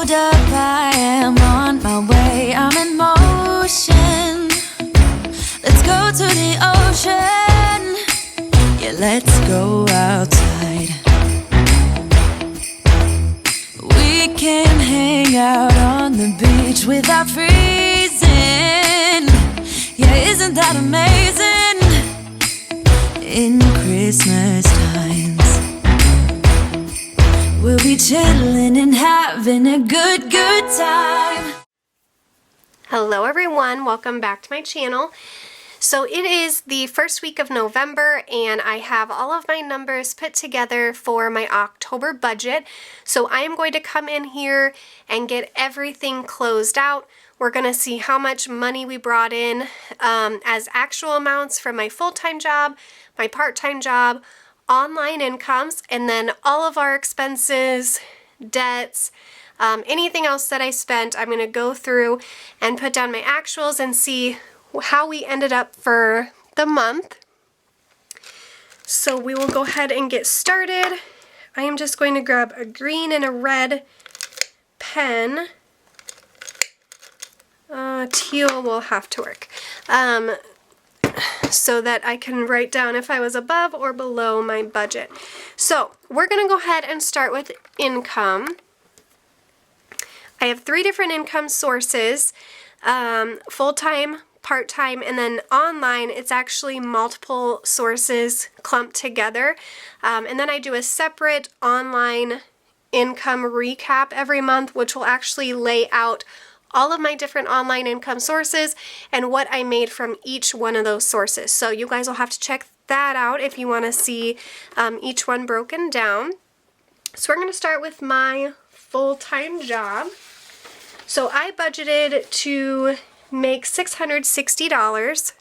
hold up, I am on my way, I'm in motion. Let's go to the ocean, yeah, let's go outside. We can hang out on the beach without freezing, yeah, isn't that amazing? In Christmas times we'll be chilling and having a good time. Hello everyone, welcome back to my channel. So it is the first week of November and I have all of my numbers put together for my October budget. So I am going to come in here and get everything closed out. We're going to see how much money we brought in as actual amounts from my full-time job, my part-time job, online incomes, and then all of our expenses, debts, anything else that I spent. I'm going to go through and put down my actuals and see how we ended up for the month. So we will go ahead and get started. I am just going to grab a green and a red pen. Teal will have to work. So that I can write down if I was above or below my budget. So we're going to go ahead and start with income. I have 3 different income sources, full-time, part-time, and then online it's actually multiple sources clumped together. And then I do a separate online income recap every month, which will actually lay out all of my different online income sources and what I made from each one of those sources. So you guys will have to check that out if you want to see each one broken down. So we're going to start with my full-time job. So I budgeted to make $660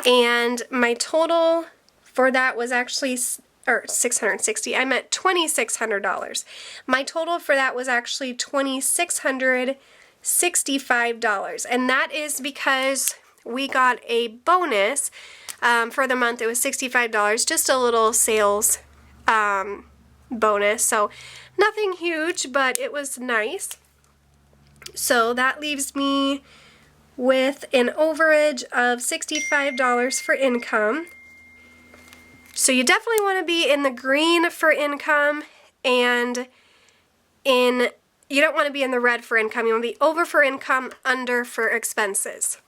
and my total for that was actually, or 660, I meant $2,600. My total for that was actually $2,665, and that is because we got a bonus for the month. It was $65, just a little sales bonus, so nothing huge, but it was nice. So that leaves me with an overage of $65 for income. So you definitely want to be in the green for income, and you don't want to be in the red for income. You want to be over for income, under for expenses.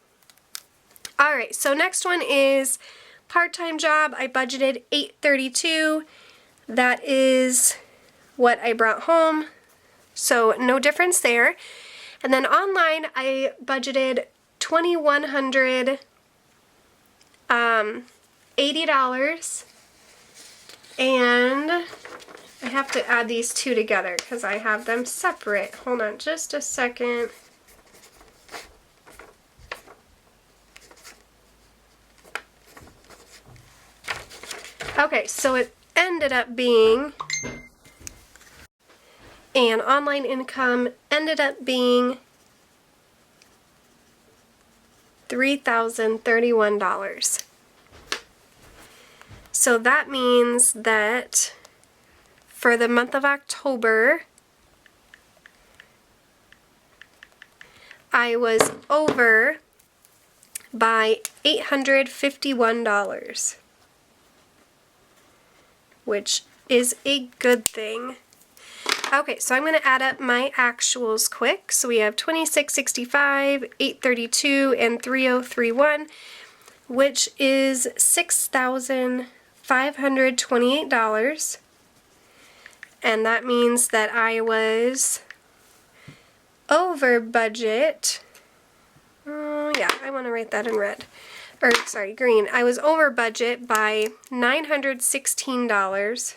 Alright, so next one is part-time job. I budgeted $832. That is what I brought home, so no difference there. And then online I budgeted $2,180, and I have to add these two together because I have them separate. Hold on just a second. Okay, so it ended up being, and online income ended up being $3,031. So that means that for the month of October, I was over by $851, which is a good thing. Okay, so I'm going to add up my actuals quick. So we have $2,665, $832, and $3,031, which is $6,528. And that means that I was over budget. Yeah, I want to write that in red. Or, sorry, green. I was over budget by $916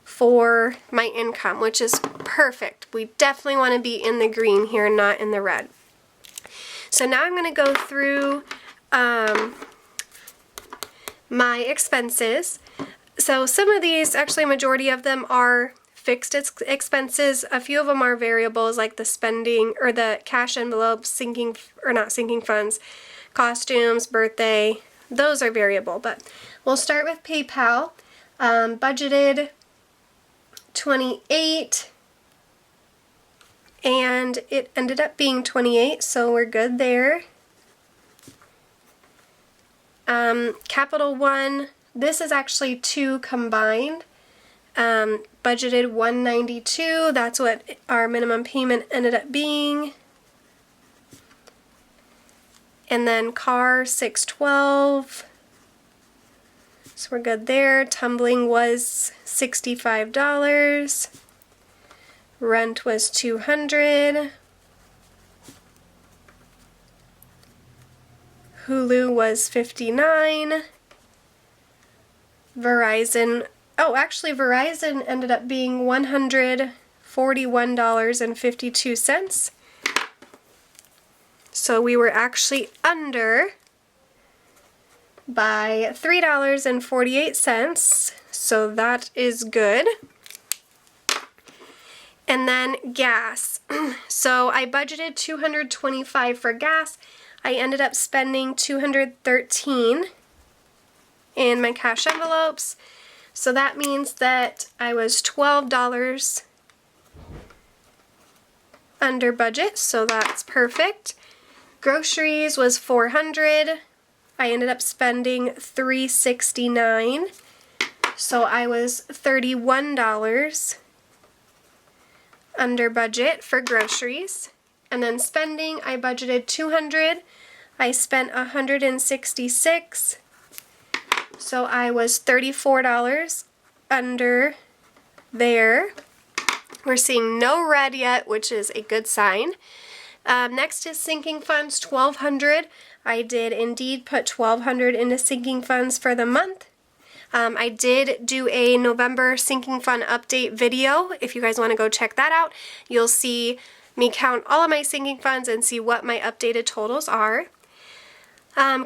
for my income, which is perfect. We definitely want to be in the green here, not in the red. So now I'm going to go through my expenses. So some of these, actually a majority of them, are fixed expenses. A few of them are variables, like the spending or the cash envelope, sinking or not sinking funds, costumes, birthday. Those are variable, but we'll start with PayPal. Budgeted 28, and it ended up being 28, so we're good there. Capital One, this is actually 2 combined. Budgeted $192, that's what our minimum payment ended up being. And then car, $612. So we're good there. Tumbling was $65. Rent was $200. Hulu was $59. Verizon, oh, actually Verizon ended up being $141.52. So we were actually under by $3.48, so that is good. And then gas. So I budgeted $225 for gas. I ended up spending $213 in my cash envelopes. So that means that I was $12 under budget, so that's perfect. Groceries was $400. I ended up spending $369, so I was $31 under budget for groceries. And then spending, I budgeted $200. I spent $166, so I was $34 under there. We're seeing no red yet, which is a good sign. Next is sinking funds, $1,200. I did indeed put $1,200 into sinking funds for the month. I did do a November sinking fund update video. If you guys want to go check that out, you'll see me count all of my sinking funds and see what my updated totals are.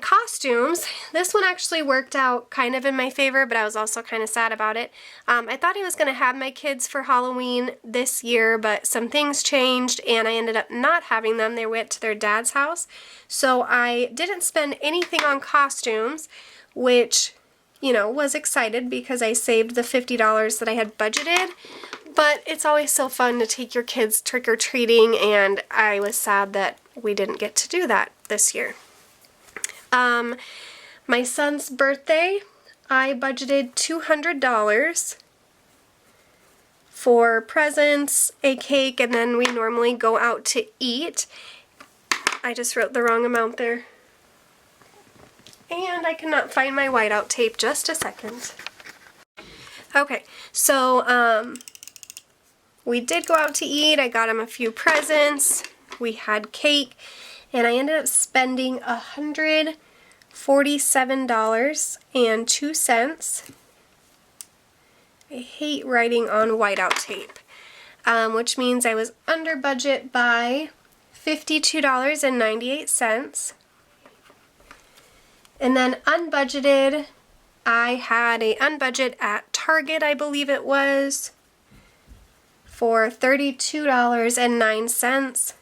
Costumes. This one actually worked out kind of in my favor, but I was also kind of sad about it. I thought I was going to have my kids for Halloween this year, but some things changed and I ended up not having them. They went to their dad's house. So I didn't spend anything on costumes, which, you know, was excited because I saved the $50 that I had budgeted. But it's always so fun to take your kids trick-or-treating, and I was sad that we didn't get to do that this year. My son's birthday, I budgeted $200 for presents, a cake, and then we normally go out to eat. I just wrote the wrong amount there. And I cannot find my whiteout tape. Just a second. Okay, so we did go out to eat. I got him a few presents. We had cake. And I ended up spending $147.02. I hate writing on whiteout tape, which means I was under budget by $52.98. And then unbudgeted, I had a unbudget at Target, I believe it was, for $32.09.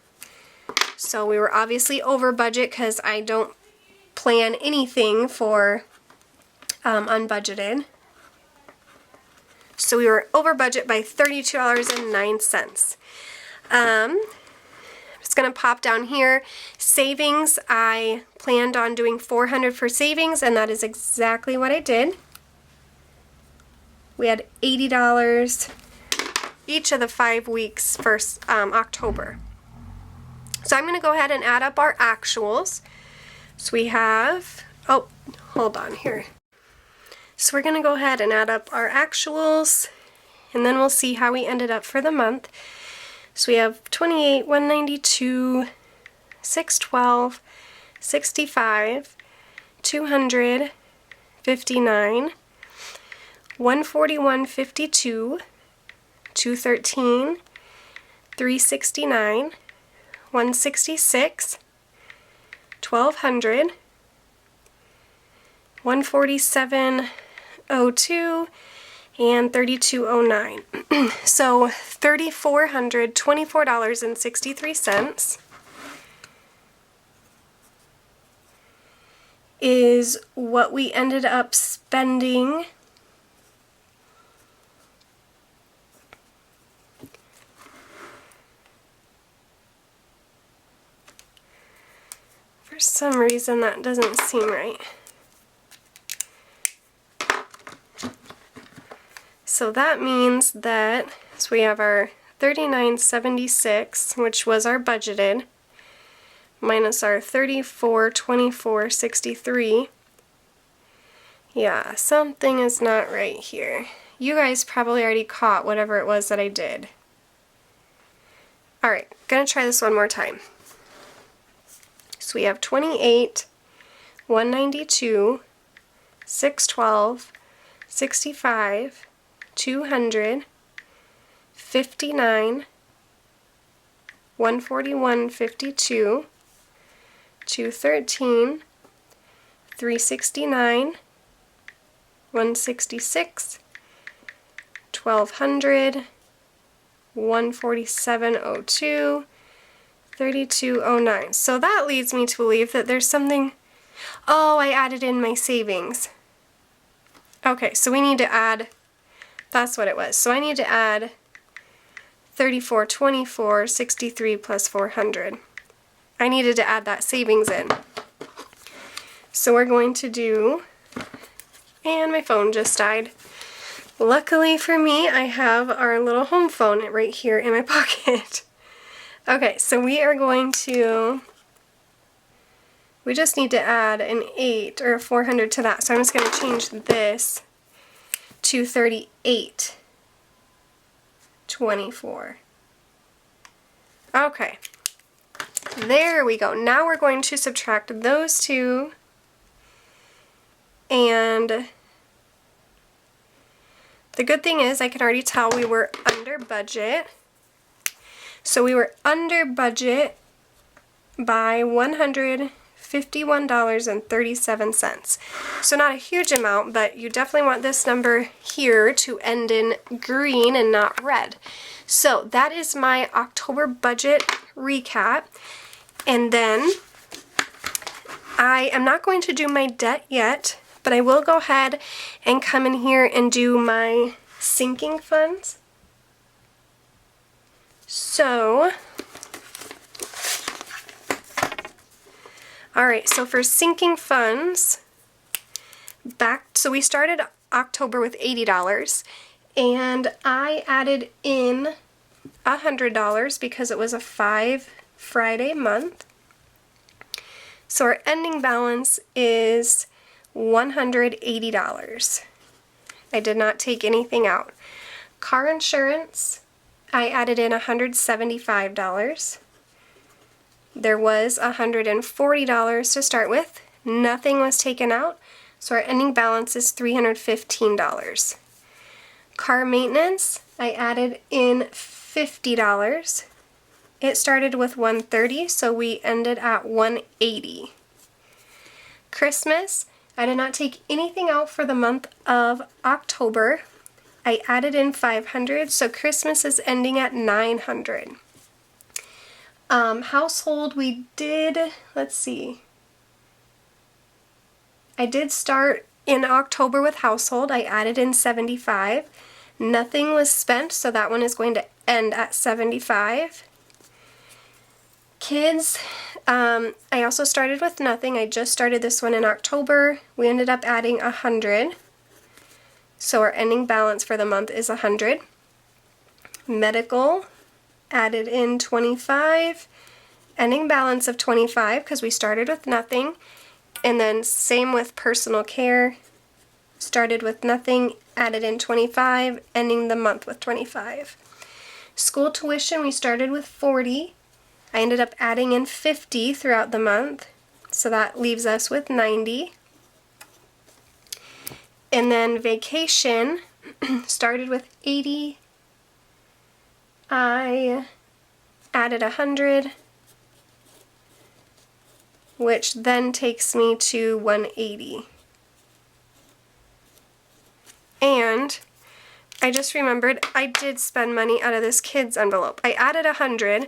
So we were obviously over budget because I don't plan anything for unbudgeted. So we were over budget by $32.09. I'm just going to pop down here. Savings, I planned on doing $400 for savings, and that is exactly what I did. We had $80 each of the 5 weeks for October. So I'm going to go ahead and add up our actuals. So we have, oh, hold on here. So we're going to go ahead and add up our actuals, and then we'll see how we ended up for the month. So we have 28, 192, 612, 65, 200, 59, 141.52, 213, 369, 166, 1200, 147.02, and 32.09. So $3,424.63 is what we ended up spending some reason that doesn't seem right. So that means that, so we have our $39.76, which was our budgeted, minus our $34.24.63. Yeah, something is not right here. You guys probably already caught whatever it was that I did. Alright, gonna try this one more time. So we have 28, 192, 612, 65, 200, 59, 141.52, 213, 369, 166, 1200, 147.02, 32.09. So that leads me to believe that there's something. Oh, I added in my savings. Okay, so we need to add, that's what it was. So I need to add 34.24.63 plus 400. I needed to add that savings in. So we're going to do, and my phone just died. Luckily for me, I have our little home phone right here in my pocket. Okay, so we are going to, we just need to add an 8 or a 400 to that. So I'm just going to change this to 38.24. Okay, there we go. Now we're going to subtract those two, and the good thing is I can already tell we were under budget. So we were under budget by $151.37. So not a huge amount, but you definitely want this number here to end in green and not red. So that is my October budget recap. And then I am not going to do my debt yet, but I will go ahead and come in here and do my sinking funds. So, alright, so for sinking funds, so we started October with $80, and I added in $100 because it was a 5 Friday month. So our ending balance is $180. I did not take anything out. Car insurance, I added in $175. There was $140 to start with. Nothing was taken out, so our ending balance is $315. Car maintenance, I added in $50. It started with $130, so we ended at $180. Christmas, I did not take anything out for the month of October. I added in $500, so Christmas is ending at $900. Household, we did, let's see. I did start in October with household. I added in $75. Nothing was spent, so that one is going to end at $75. Kids, I also started with nothing. I just started this one in October. We ended up adding $100. So our ending balance for the month is $100. Medical, added in $25. Ending balance of $25 because we started with nothing. And then same with personal care. Started with nothing, added in $25, ending the month with $25. School tuition, we started with $40. I ended up adding in $50 throughout the month, so that leaves us with $90. And then vacation, started with $80. I added $100, which then takes me to $180. And I just remembered I did spend money out of this kids envelope. I added $100,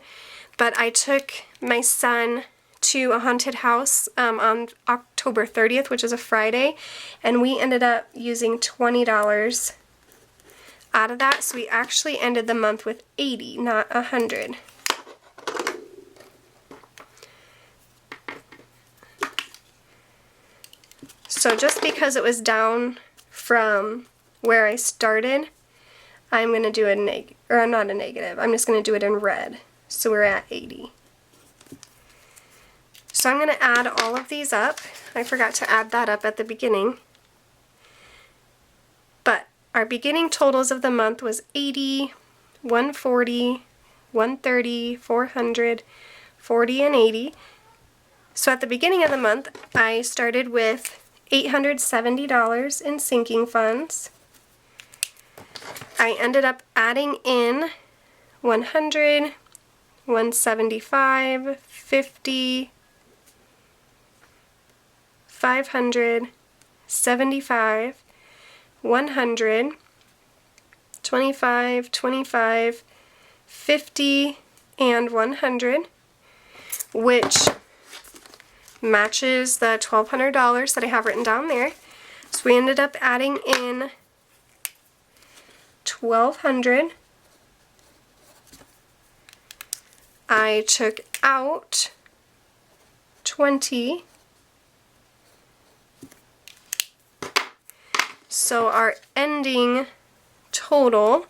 but I took my son to a haunted house on October 30th, which is a Friday, and we ended up using $20 out of that, so we actually ended the month with $80, not $100. So just because it was down from where I started, I'm going to do a negative, or not a negative, I'm just going to do it in red. So we're at 80. So I'm going to add all of these up. I forgot to add that up at the beginning. But our beginning totals of the month was 80, 140, 130, 400, 40, and 80. So at the beginning of the month, I started with $870 in sinking funds. I ended up adding in 100, 175, 50, 500, 75, 100, 25, 25, 50, and 100, which matches the $1,200 that I have written down there. So we ended up adding in $1,200. I took out 20. So our ending total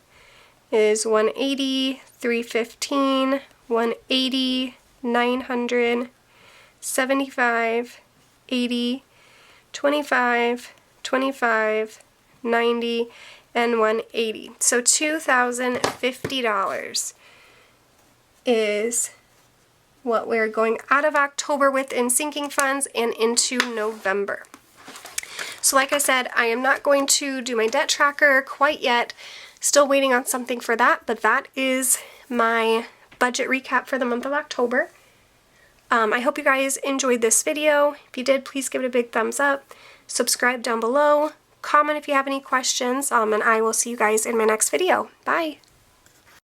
is 180, 315, 180, 900, 75, 80, 25, 25, 90, and 180. So $2,050 is what we're going out of October with in sinking funds and into November. So like I said, I am not going to do my debt tracker quite yet. Still waiting on something for that, but that is my budget recap for the month of October. I hope you guys enjoyed this video. If you did, please give it a big thumbs up. Subscribe down below. Comment if you have any questions, and I will see you guys in my next video. Bye!